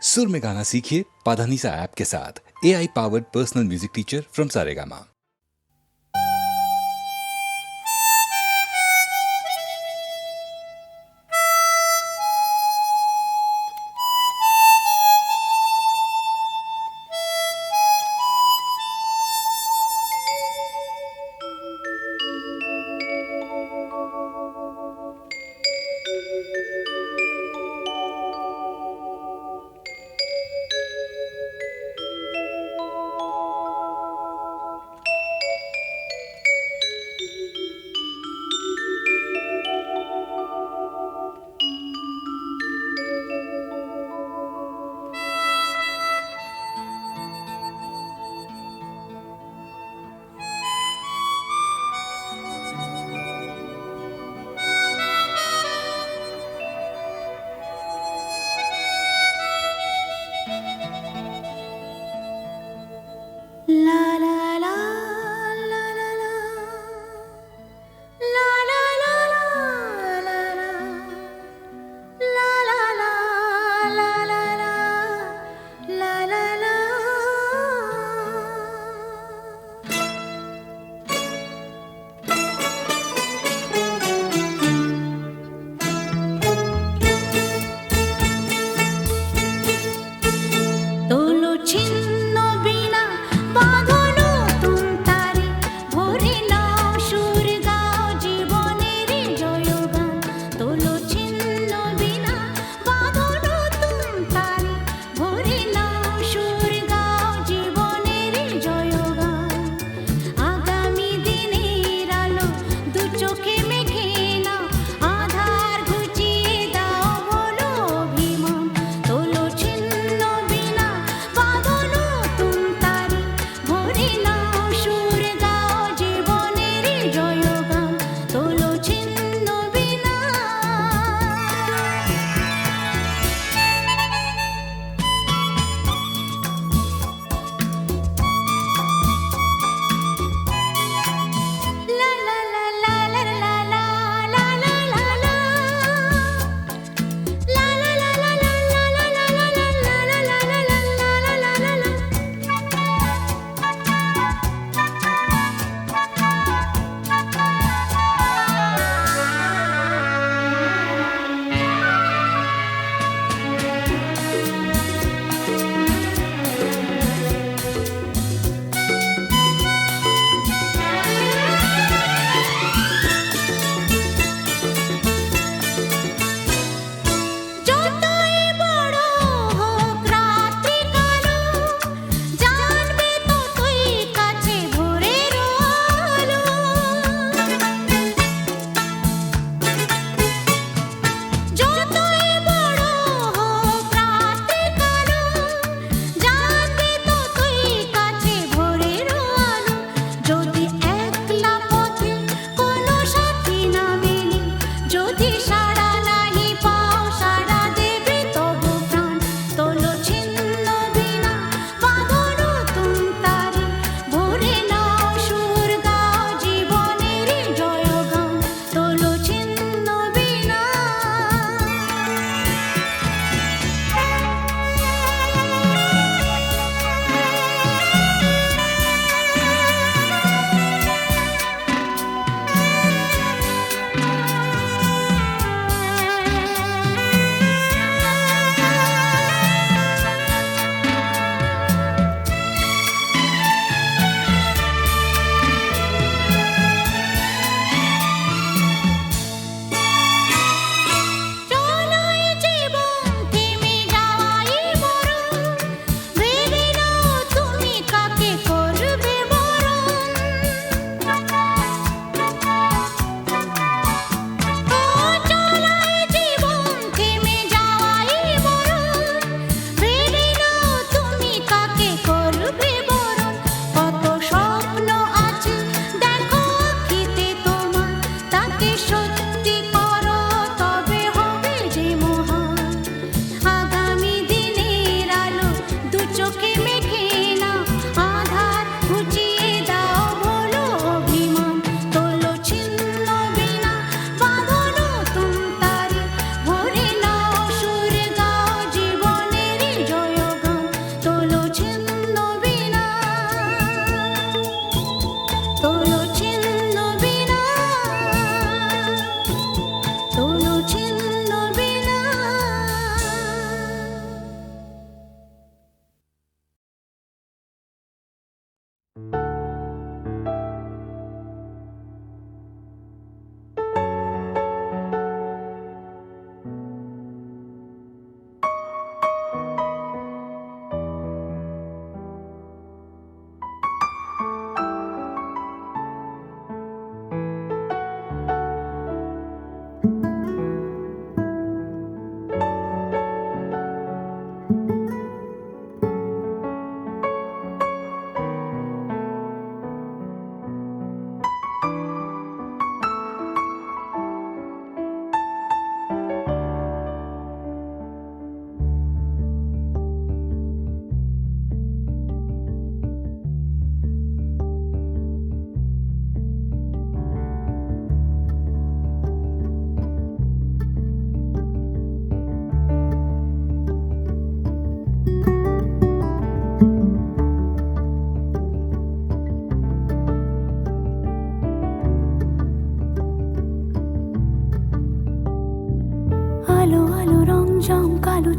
सुर में गाना सीखिए पाधानीसा ऐप के साथ। AI powered personal music teacher from Saregama.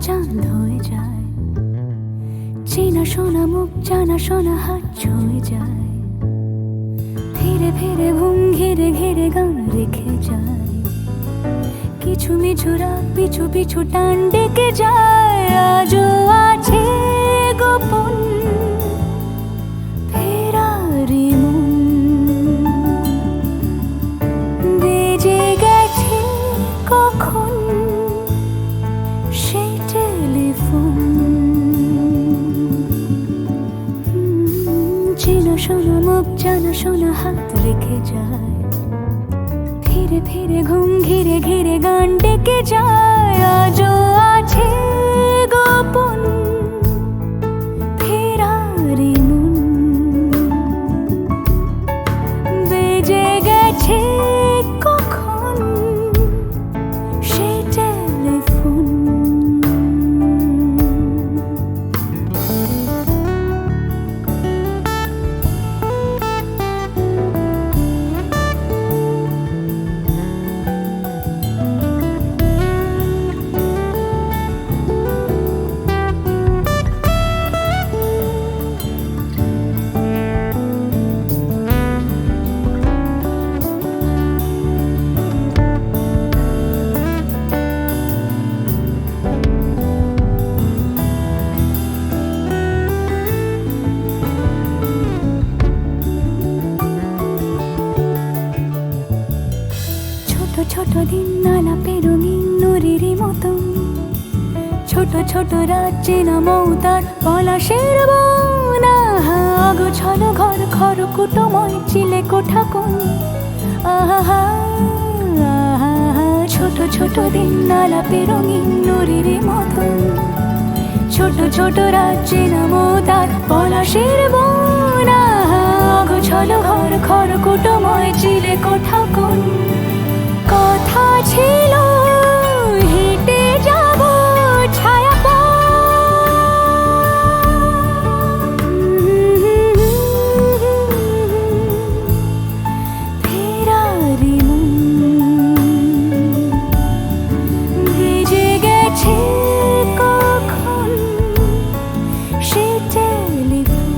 চাঁদ হয়ে যায়, চেনা শোনা মুখ জানা শোনা হাত ছুঁয়ে যায়, ফিরে ফিরে ঘুম ঘিরে ঘিরে গান রেখে যায়, কিছু মিছু রাত পিছু পিছু টান ডেকে যায়। আজও আছে গোপন ফেরারি মন, বেজে গেছে কখন সেই টেলিফোন। চেনা শোনা মুখ জানা শোনা হাত রেখে যায়, ফিরে ফিরে ঘুম ঘিরে ঘিরে গান ডেকে যায়। আজও আছে গোপন ফেরারি মন, বেজে গেছে কখন সেই টেলিফোন। ছোট দিন আলাপের রঙিন নুরির মতন, ছোট ছোট রাত চেনা মৌতার পলাশের বন। অগোছালো ঘর খড়কুটোময় চিলে কোঠা কোন, আহা আহা। ছোট ছোট দিন আলাপের রঙিন নুরির মতন, ছোট ছোট রাত চেনা মৌতার পলাশের বন। অগোছালো ঘর খড়কুটোময় চিলে কোঠা কোন। কথা ছিল হেঁটে যাব ছায়া ফেরারি মন, ভেজে গেছে কখন সে টেলিফোন।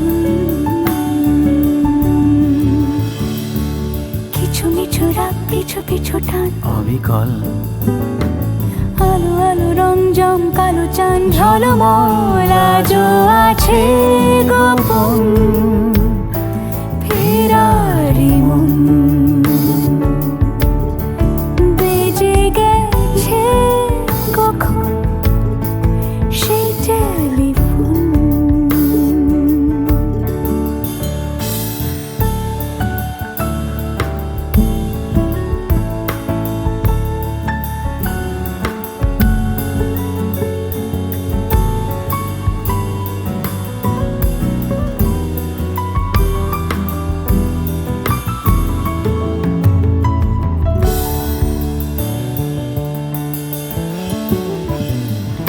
কিছু মিছু রাত পিছু পিছু টান অবিকল, আলো আলো রং জম কালো চান ঝলমল। আজও আছে গোপন ফেরারি মন, বেজে গেছে কখন সেই টেলিফোন।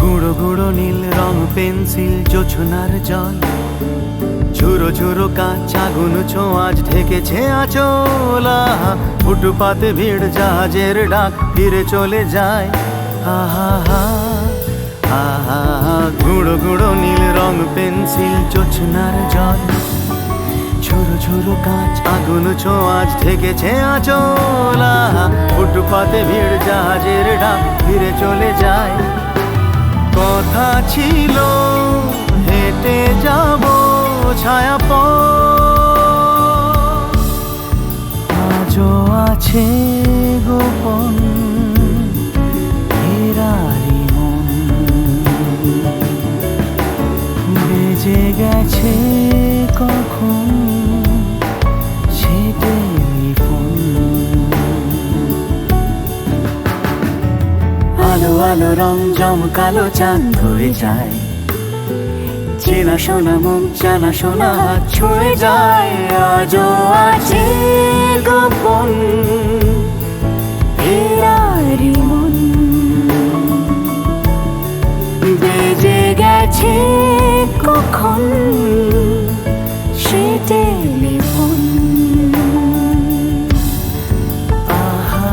গুঁড়ো গুঁড়ো নীল রং পেন্সিল জোছনার জল, ঝুরো ঝুরো কাঁচ আগুন ছোঁয়াজ ঢেকেছে আঁচল। ফুটপাতে ভিড় জাহাজের ডাক ফিরে চলে যায়, আহা আহা। গুঁড়ো গুঁড়ো নীল রং পেন্সিল জোছনার জল, ঝুরো ঝুরো কাঁচ আগুন ছোঁয়াজ ঢেকেছে আঁচল। ফুটপাতে ভিড় জাহাজের ডাক ফিরে চলে যায়। কথা ছিল হেঁটে যাব ছায়া আজও আছে গোপন ফেরারি মন, বেজে গেছে কখন সে টেলিফোন। আলো আলো রং জমকালো চাঁদ হয়ে যায়, চেনা শোনা মুখ জানা শোনা হাত ছুঁয়ে যায়। আজও আছে গোপন ফেরারি মন, বেজে গেছে কখন সে টেলিফোন। আহা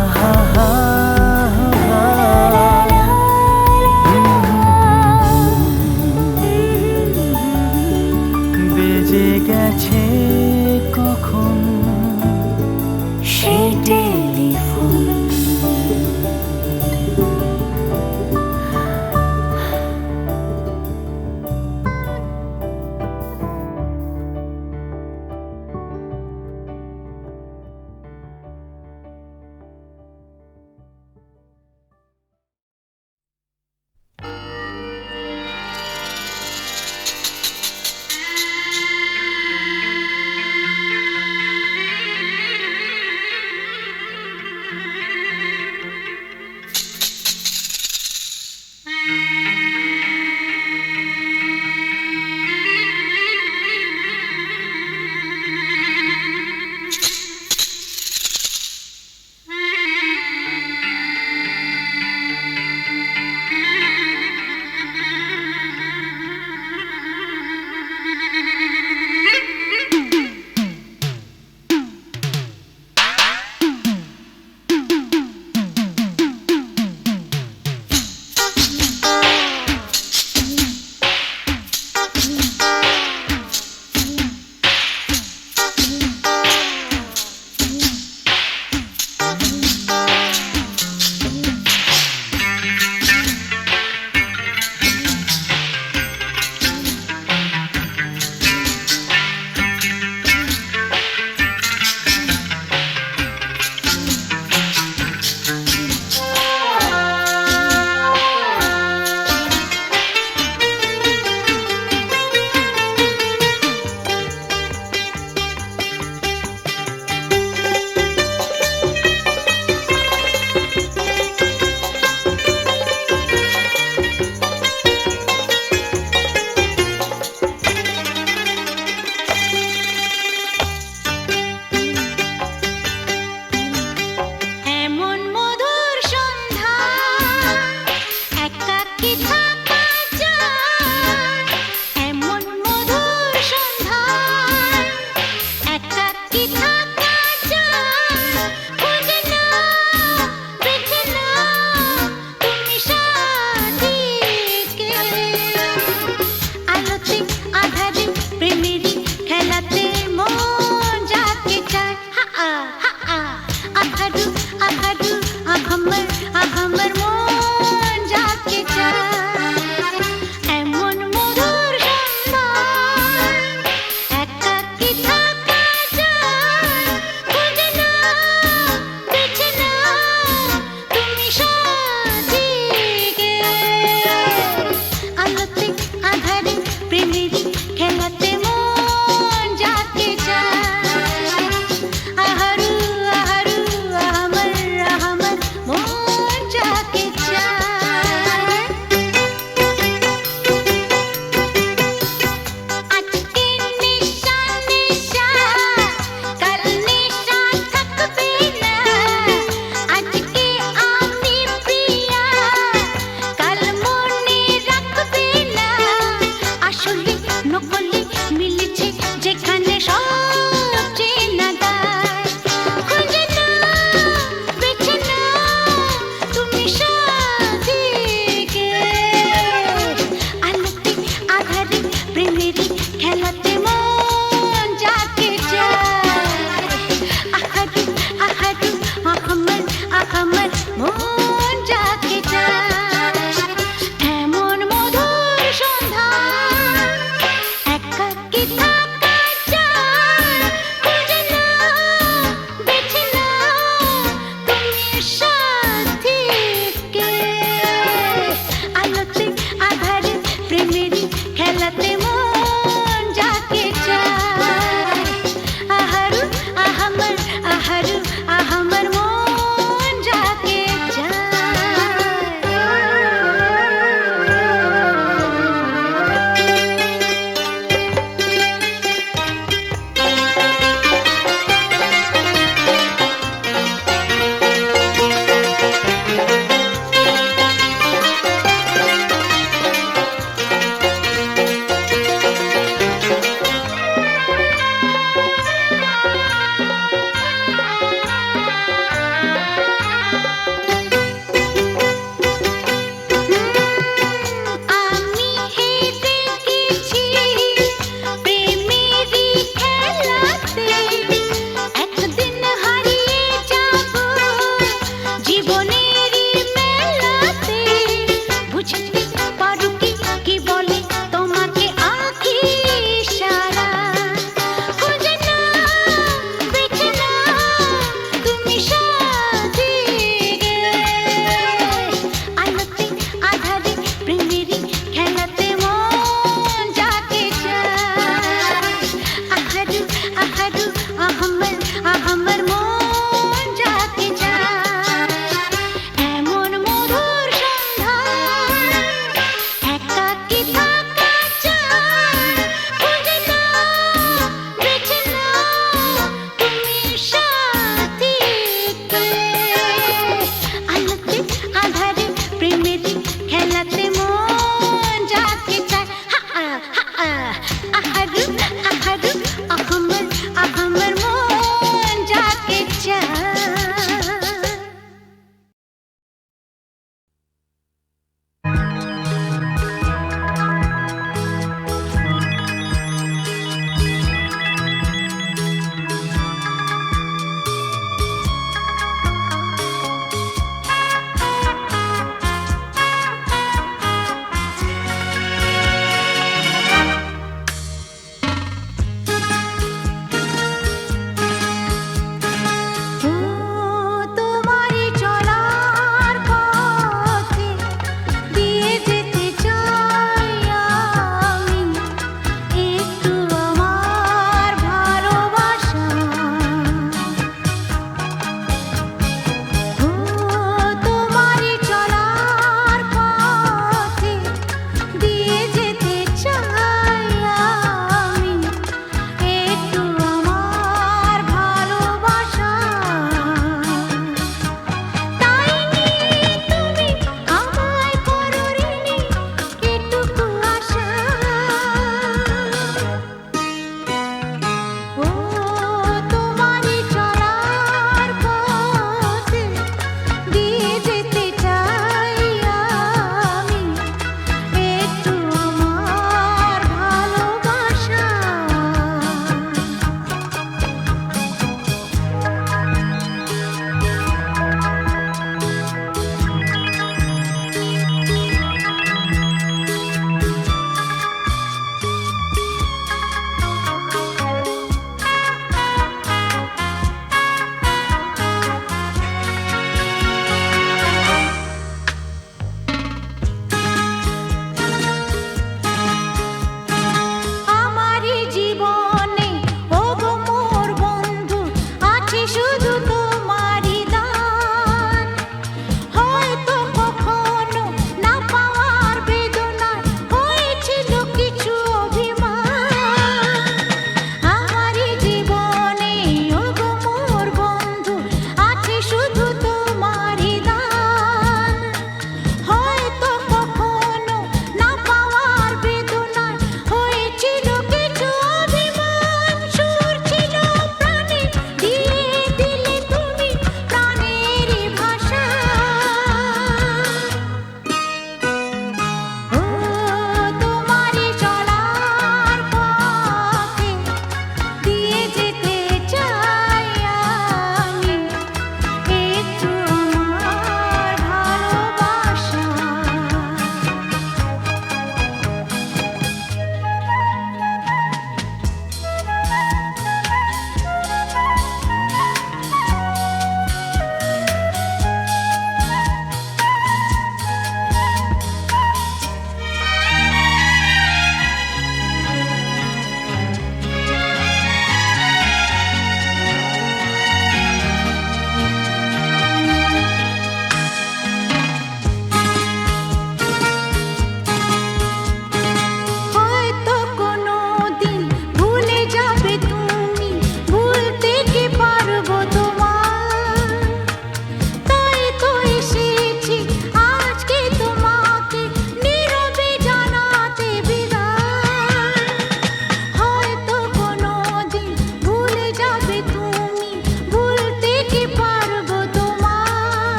খেলাতে মন যাকে চায় আহারু আহামর আহারু আহামর মন যাকে আমি হেঁটে গেছি প্রেমেরই খেলাতে একদিন হারিয়ে যাব জীবনেরই মেলাতে বুঝতে পারো কি বলে তোমাকে আঁকি সারা খুঁজে না বেছে না তুমি সাজিয়ে আলোতে আধারে প্রেমেরই খেলাতে মন যাকে চায় আহারু আহারু আহমর আহমর মন যাকে চায় এমন মধুর সন্ধ্যা একাকী থাকা চায় খুঁজে না বেছে না তুমি সাথীকে আলোতে আধারে প্রেমেরই খেলাতে মন যাকে চায় আহারু আহারু আহমর আহমর মন যাকে চায়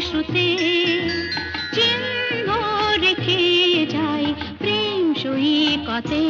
স্রোতে চিহ্ন রেখে যায় প্রেম সৈকতে